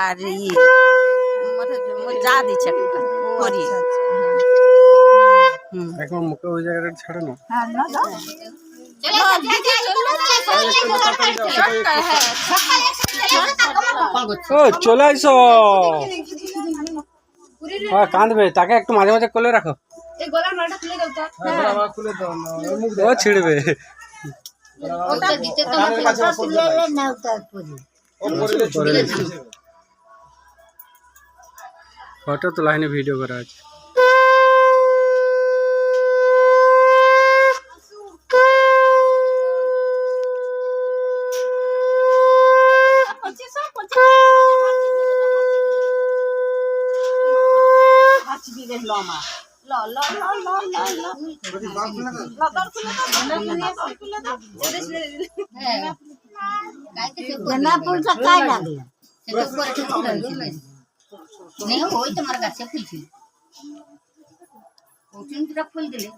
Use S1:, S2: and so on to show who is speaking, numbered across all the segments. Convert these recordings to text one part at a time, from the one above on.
S1: আর যা দিচ্ছে একটা করি।
S2: এখন মুখে ওই জায়গাটা ছাড়ে না। ও চলে আইসো, কাঁদবে, তাকে একটু মাঝে মাঝে কোলে রাখো। ও ছিড়বে। ফটো তোলা হয়নি, ভিডিও করা আছে।
S3: তোমার গাছে ফুল ছিল, ফুল দিলে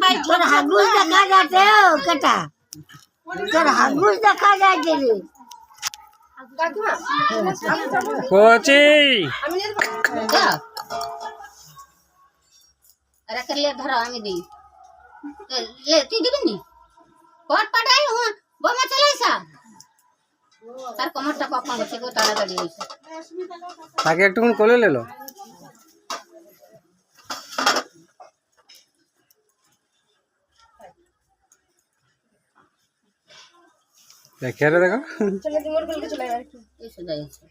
S3: ভাই
S4: তোর হাগুস দেখা যাচ্ছে, কেটা তোর হাগুস দেখা যাচ্ছে রে।
S2: কোচি
S3: ধরো আমি দিই, তুই দিবি নি পট পাঠাই বোমা চলে আসা, তার কোমরটা কখন গেছে গো, তাড়াতাড়ি এসে
S2: তাকে একটুক্ষণ কোলে লেলো। দেখে রে, দেখো
S3: এসে যাইছে।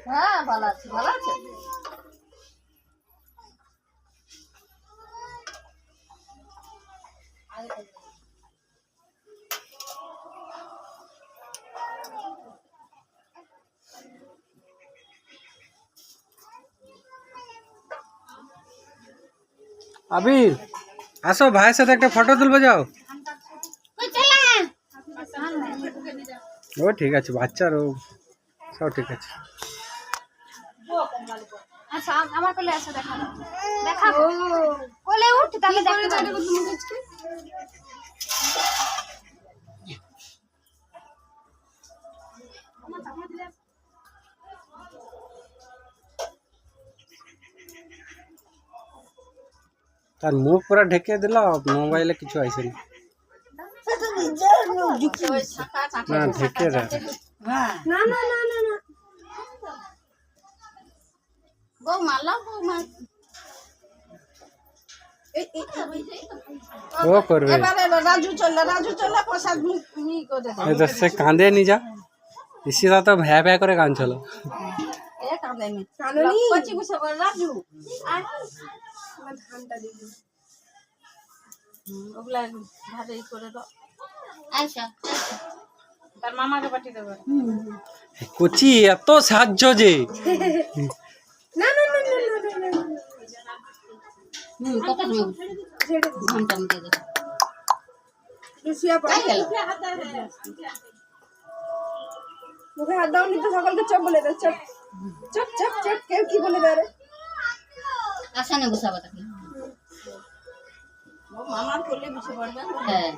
S3: হ্যাঁ ভালো আছে, ভালো আছে।
S2: আবির আসো, ভাইয়ের সাথে একটা ফটো তুলবে, যাও। ও ঠিক আছে, বাচ্চার ও সব ঠিক আছে।
S5: আচ্ছা আমার কোলে আসো, দেখাবো দেখাবো, কোলে উঠ তাহলে দেখতে পারবে।
S2: তার মুখ পুরা ঢেকে দিল, মোবাইলে কিছু আইসে না। না ঢেকে দেয়।
S5: না না না না না
S3: বৌমা লাও বৌমা,
S2: ও করবে।
S1: রাজু চলে প্রসাদ
S2: সে কাঁদে নি যা, ইসিরা তো ভ্যা ভ্যা করে গান চলো।
S1: রাজু ধানটা দিবি, ওগুলা ভালো করে দাও।
S3: আচ্ছা
S1: তার মামাকে পাঠিয়ে দেবো।
S2: কচি এত সাহায্য যে,
S5: না না না না না না
S3: কত ঘন্টা মধ্যে দেখো
S5: মুখে হাত দাও নি তো, সকলকে চপ বলে দাও, চপ চপ চপ চপ। কেউ কি বলে দাও রে,
S3: আসানে গুছাবো তাকে।
S1: মামার কোলে বসে পড়বে।
S3: হ্যাঁ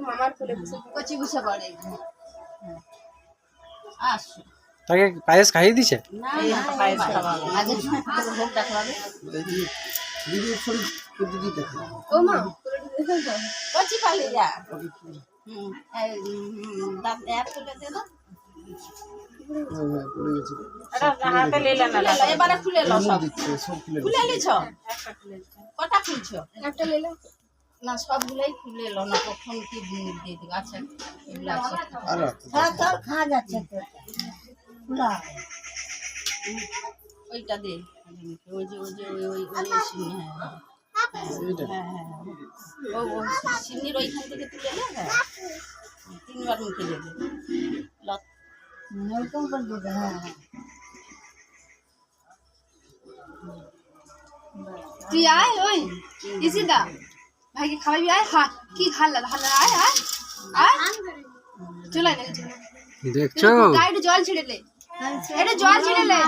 S5: মামার কোলে বসে
S1: কচি বসে পড়ে।
S3: আসো,
S2: তাকে পায়েস খাইয়ে দিছে।
S1: না পায়েস খাওয়াবে,
S3: আগে ভোগটা খাওয়াবে।
S5: ও মা
S1: কচি খালি যা। দাঁত এক খুলে দে না, হাতে লেলে না, এবারে খুলে লো, সব খুলে লিছ। কটা খুলছ?
S5: একটা লেলে
S3: না সবগুলোই খুলে এলো না, কখন কি দিয়ে দিবে। আচ্ছা এগুলো আছে,
S4: হ্যাঁ তোর খাওয়া যাচ্ছে তো খোলা
S3: ওইটা দে। ওই যে ওই যে ওই ওই ওই সিন্নি, হ্যাঁ হ্যাঁ হ্যাঁ ও ও সিন্নির ওইখান থেকে তুলে নে। হ্যাঁ 3 বার মুখে দেবে।
S4: এরকম করে দিতে হ্যাঁ
S5: তুই আয় ওই ইসিদা ভাইকে খাওয়াবি, আয় হা কি খাল্লা খাল্লা, আয় আয় আয় চলে না চলে
S2: দেখছো
S5: গাইড জল ছেড়ে লে, এটা জল ছেড়ে লে।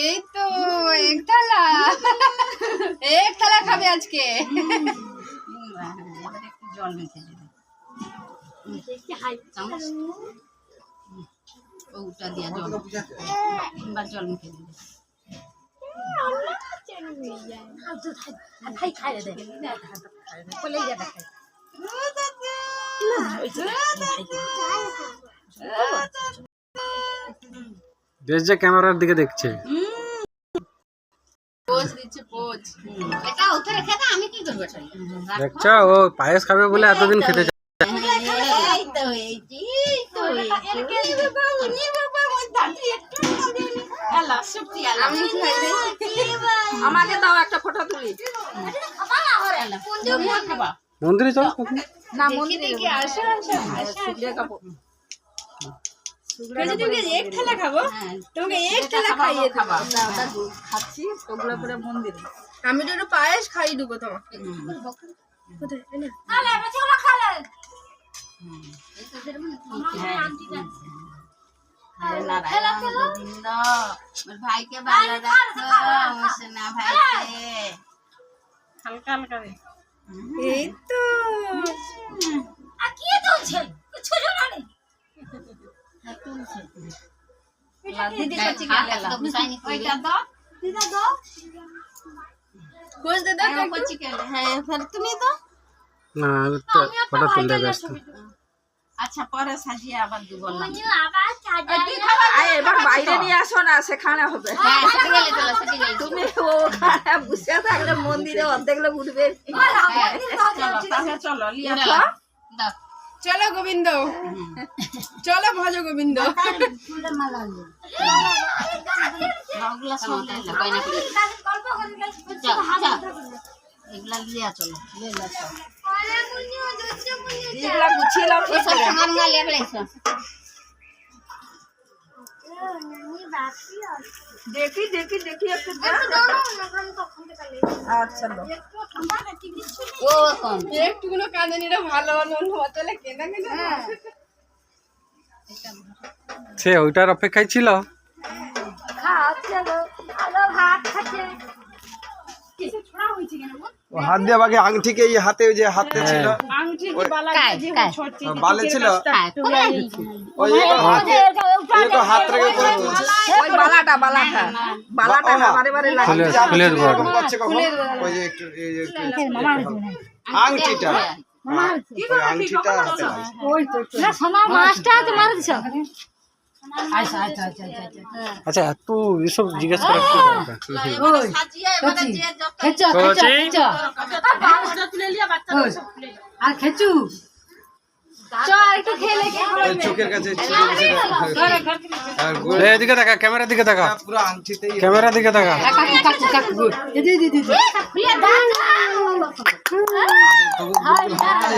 S5: এই তো এক থালা খাবে আজকে।
S3: এবার একটু জল মেখে দেবে, চামচ ওটা দিয়ে জল 3 বার জল মেখে দেবে।
S1: ভাই খাইয়ে দে বলে যা দেখাই
S2: বেশ যে ক্যামেরার দিকে দেখছে।
S5: পোজ দিচ্ছে পোজ।
S3: এটা ওতে রেখে দে, আমি কি করব?
S2: দেখছো ও পায়েস খাবে বলে এতদিন খেতে চায়।
S3: এই তো হয়েছি, এই তো হয়েছে বাবা, নি বাবা ওই দাঁড়িয়ে একটু আল্লাহ শুকরিয়া।
S5: আমি খাই দে, আমাকে দাও একটা ফটো তুলি।
S2: মন্দিরে চল
S5: না মন্দিরে কি আসো আসো আসো খাবো। তুমি এক থালা খাবো, তোমাকে এক থালা খাইয়ে খাবা।
S1: খাচ্ছি ওগুলো করে মন্দিরে
S5: আমি তো একটু পায়েস খাইয়ে দেবো তোমাকে।
S3: ভাইকে ভালো রাখো, মোসনা ভাইকে
S1: হালকা হালকা দে
S5: এই তো
S3: দিদি কচি খেলে ওইটা দাও,
S5: খোঁজ দে দাও
S3: কচি খেলে। হ্যাঁ ফের তুমি দাও।
S2: না তো ফটো তুলতে ব্যস্ত।
S3: আচ্ছা পরে সাজিয়ে আবার দিব না।
S1: আয় এবার বাইরে নিয়ে আসো না, সেখানে হবে।
S3: হ্যাঁ সেটি গেলে চলো, সেটি গেলে
S1: তুমি ওখানে বসে থাকলে মন্দিরে অর্ধেক লোক উঠবে।
S3: চলো তাহলে চলো লিয়া
S5: দাও।
S3: দাও।
S5: চলো গোবিন্দ, চলো ভজ গোবিন্দ।
S4: ফুলের মালা নিয়ে
S3: ওগুলা সামনে না বাইরে করে চল চল এগুলা লিয়া চলো লিয়া চলো
S1: এগুলা গুছিয়ে নাও ঠিক
S3: সব
S1: করে।
S3: সামান না লিয়া বেলাইছো।
S1: দেখি দেখি দেখি একটু দে। আচ্ছা লো।
S3: ও কোন
S5: একটুকুনো কাঁদানিটা ভালো ভালো হোটেলে কেনা কেনা।
S2: সে ওইটার অপেক্ষায় ছিল।
S6: ও হাত দিয়ে বাকি আংটিকে এই হাতে ওই যে হাতে ছিল
S1: আংটি কি বালা
S3: কাই কাই
S6: বালে ছিল
S3: কাই
S6: ওই এরকম হাত রেখে করে তুলছে
S1: ওই বালাটা বালাটা বালাটা বারে বারে লাগে।
S2: ফুলের বড়
S6: এরকম করছে কখন ওই যে একটু এই যে একটু আংটিটা ওই আংটিটা হাতে লাগছে।
S2: আচ্ছা এত এসব জিজ্ঞেস করা কি দরকার?
S3: সাজিয়ে এবারে যে যত
S6: ওই চোখের কাছে আর গোল
S2: এদিকে দেখা, ক্যামেরার দিকে দেখা,
S6: পুরো আংটিতেই
S2: ক্যামেরার দিকে দেখা।
S6: তবু